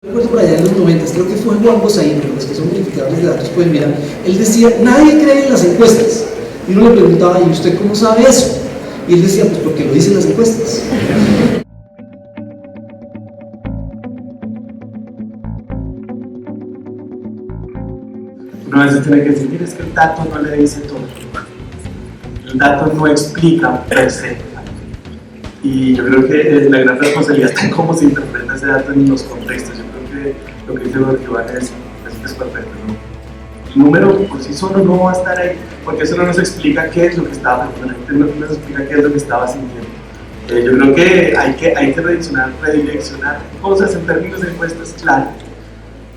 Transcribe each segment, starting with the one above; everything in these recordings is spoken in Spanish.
Recuerdo por allá en los 90, creo que fue Juan Gosaín, los que son verificadores de datos pueden mirar, él decía, nadie cree en las encuestas. Y uno le preguntaba, ¿y usted cómo sabe eso? Y él decía, pues porque lo dicen las encuestas. Uno a veces tiene que decir, mira, es que el dato no le dice todo. El dato no explica per se. Y yo creo que la gran responsabilidad está en cómo se interpreta ese dato en los contextos. Yo creo que lo que dice Iván es perfecto, ¿no? El número por sí solo no va a estar ahí, porque eso no nos explica qué es lo que estaba haciendo, la gente no nos explica qué es lo que estaba sintiendo. Yo creo que hay que redireccionar cosas en términos de encuestas, claro.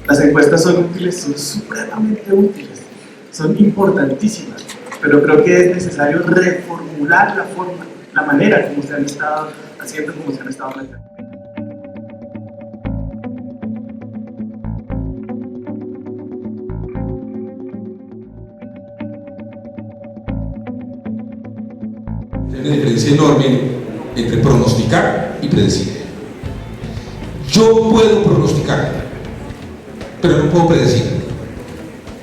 Las encuestas son útiles, son supremamente útiles, son importantísimas, pero creo que es necesario reformular la forma, la manera como se han estado haciendo, como se han estado planteando. Hay una diferencia enorme entre pronosticar y predecir. Yo puedo pronosticar, pero no puedo predecir.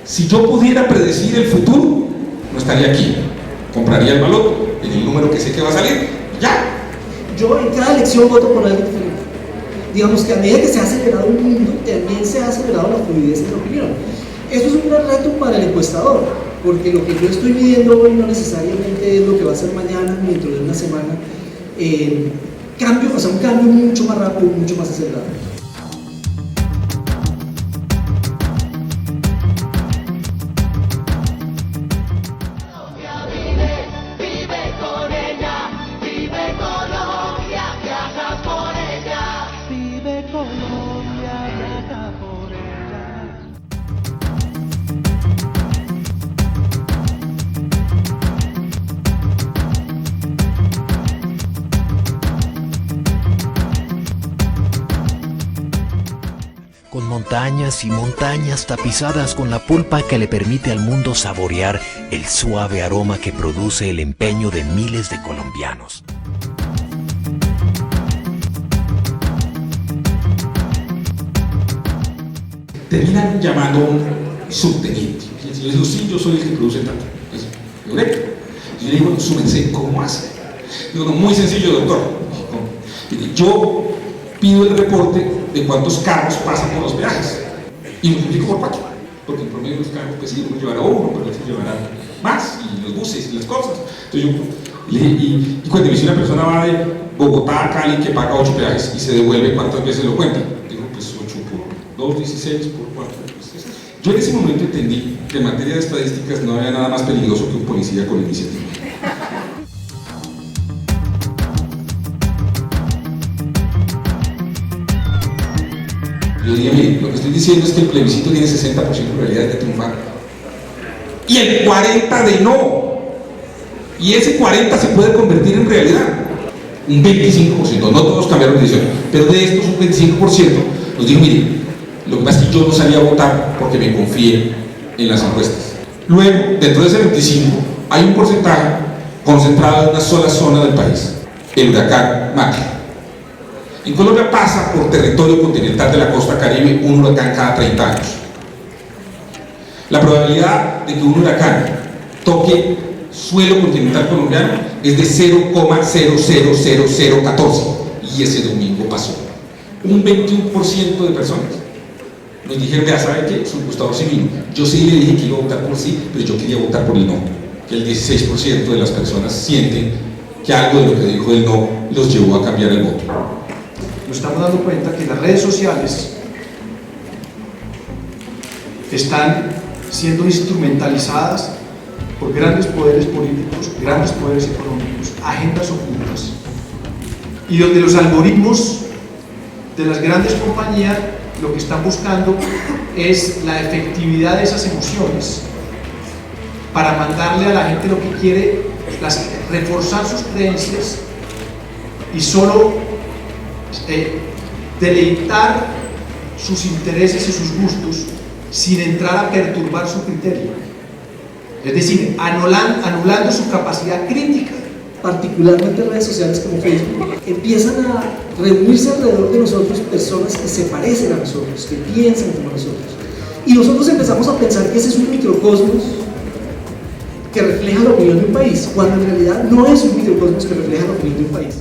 Si yo pudiera predecir el futuro, no estaría aquí. Compraría el baloto en el número que sé que va a salir, ya. Yo en cada elección voto por algo diferente. Digamos que a medida que se ha acelerado el mundo, también se ha acelerado la fluidez de la opinión. Eso es un gran reto para el encuestador, porque lo que yo estoy midiendo hoy no necesariamente es lo que va a ser mañana ni dentro de una semana. Un cambio mucho más rápido, mucho más acelerado. Con montañas y montañas tapizadas con la pulpa que le permite al mundo saborear el suave aroma que produce el empeño de miles de colombianos. Terminan llamando a un subteniente. Y yo digo, sí, yo soy el que produce tanto. Yo le digo, su merced, ¿cómo hace? Digo, no, muy sencillo, doctor. Yo pido el reporte de cuántos carros pasan por los peajes y multiplico por 4, porque en promedio los carros pues sí, uno llevará uno, pero se llevará más, y los buses y las cosas. Entonces y cuando si una persona va de Bogotá a Cali que paga 8 peajes y se devuelve, ¿cuántas veces lo cuenta? Digo, pues 8 por 2, 16 por 4. Pues, yo en ese momento entendí que en materia de estadísticas no había nada más peligroso que un policía con iniciativa. Yo diría, mire, lo que estoy diciendo es que el plebiscito tiene 60% de probabilidades de triunfar y el 40% de no, y ese 40% se puede convertir en realidad, un 25%, no todos cambiaron de decisión, pero de estos un 25% nos dijo, mire, lo que pasa es que yo no salí a votar porque me confié en las encuestas. Luego, dentro de ese 25%, hay un porcentaje concentrado en una sola zona del país, el huracán María. En Colombia pasa por territorio continental de la costa caribe un huracán cada 30 años. La probabilidad de que un huracán toque suelo continental colombiano es de 0,000014, y ese domingo pasó. Un 21% de personas nos dijeron, vea, ¿sabe qué? Su Gustavo sí vino. Yo sí le dije que iba a votar por sí, pero yo quería votar por el no. Que el 16% de las personas sienten que algo de lo que dijo el no los llevó a cambiar el voto. Nos estamos dando cuenta que las redes sociales están siendo instrumentalizadas por grandes poderes políticos, grandes poderes económicos, agendas ocultas, y donde los algoritmos de las grandes compañías lo que están buscando es la efectividad de esas emociones para mandarle a la gente lo que quiere, reforzar sus creencias y solo deleitar sus intereses y sus gustos sin entrar a perturbar su criterio, es decir, anulando su capacidad crítica particularmente redes sociales como Facebook, empiezan a reunirse alrededor de nosotros personas que se parecen a nosotros, que piensan como nosotros. Y nosotros empezamos a pensar que ese es un microcosmos que refleja la opinión de un país, cuando en realidad no es un microcosmos que refleja la opinión de un país.